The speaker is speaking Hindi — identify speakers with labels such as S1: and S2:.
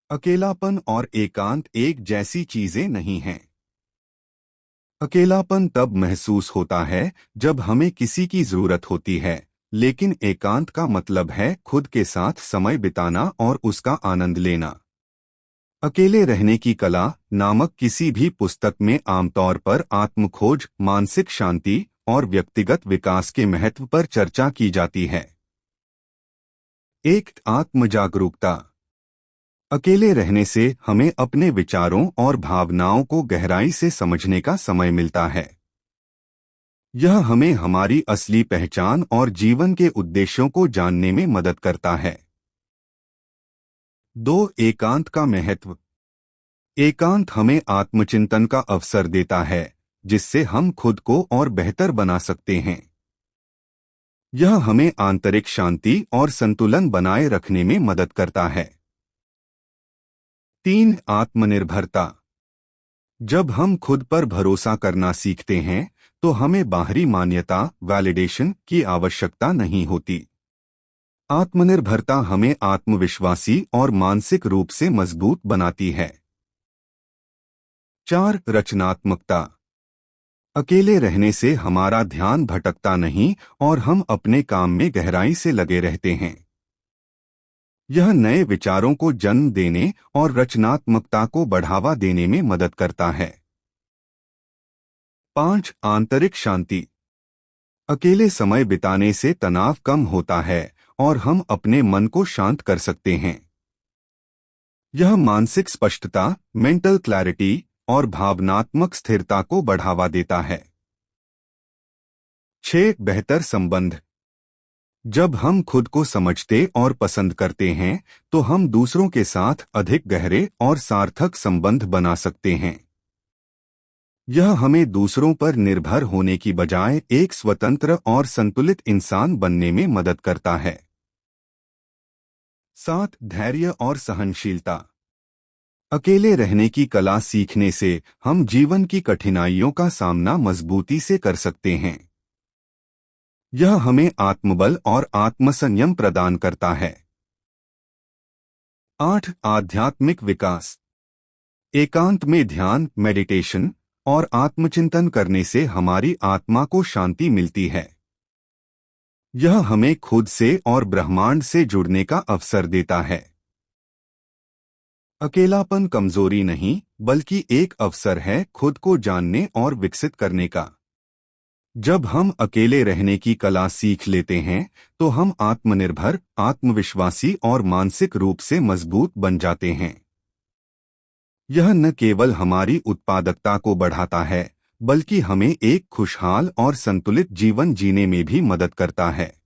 S1: अकेलापन और एकांत एक जैसी चीजें नहीं हैं। अकेलापन तब महसूस होता है जब हमें किसी की जरूरत होती है, लेकिन एकांत का मतलब है खुद के साथ समय बिताना और उसका आनंद लेना। अकेले रहने की कला नामक किसी भी पुस्तक में आमतौर पर आत्मखोज, मानसिक शांति और व्यक्तिगत विकास के महत्व पर चर्चा की जाती है। एक आत्म जागरूकता। अकेले रहने से हमें अपने विचारों और भावनाओं को गहराई से समझने का समय मिलता है। यह हमें हमारी असली पहचान और जीवन के उद्देश्यों को जानने में मदद करता है। 2. एकांत का महत्व। एकांत हमें आत्मचिंतन का अवसर देता है, जिससे हम खुद को और बेहतर बना सकते हैं। यह हमें आंतरिक शांति और संतुलन बनाए रखने में मदद करता है। 3. आत्मनिर्भरता। जब हम खुद पर भरोसा करना सीखते हैं, तो हमें बाहरी मान्यता, वैलिडेशन की आवश्यकता नहीं होती। आत्मनिर्भरता हमें आत्मविश्वासी और मानसिक रूप से मजबूत बनाती है। 4. रचनात्मकता। अकेले रहने से हमारा ध्यान भटकता नहीं और हम अपने काम में गहराई से लगे रहते हैं। यह नए विचारों को जन्म देने और रचनात्मकता को बढ़ावा देने में मदद करता है। 5. आंतरिक शांति। अकेले समय बिताने से तनाव कम होता है और हम अपने मन को शांत कर सकते हैं। यह मानसिक स्पष्टता, मेंटल क्लैरिटी और भावनात्मक स्थिरता को बढ़ावा देता है। 6. बेहतर संबंध। जब हम खुद को समझते और पसंद करते हैं, तो हम दूसरों के साथ अधिक गहरे और सार्थक संबंध बना सकते हैं। यह हमें दूसरों पर निर्भर होने की बजाय एक स्वतंत्र और संतुलित इंसान बनने में मदद करता है। 7. धैर्य और सहनशीलता। अकेले रहने की कला सीखने से हम जीवन की कठिनाइयों का सामना मजबूती से कर सकते हैं। यह हमें आत्मबल और आत्मसंयम प्रदान करता है। 8. आध्यात्मिक विकास। एकांत में ध्यान, मेडिटेशन और आत्मचिंतन करने से हमारी आत्मा को शांति मिलती है। यह हमें खुद से और ब्रह्मांड से जुड़ने का अवसर देता है। अकेलापन कमजोरी नहीं, बल्कि एक अवसर है खुद को जानने और विकसित करने का। जब हम अकेले रहने की कला सीख लेते हैं, तो हम आत्मनिर्भर, आत्मविश्वासी और मानसिक रूप से मजबूत बन जाते हैं। यह न केवल हमारी उत्पादकता को बढ़ाता है, बल्कि हमें एक खुशहाल और संतुलित जीवन जीने में भी मदद करता है।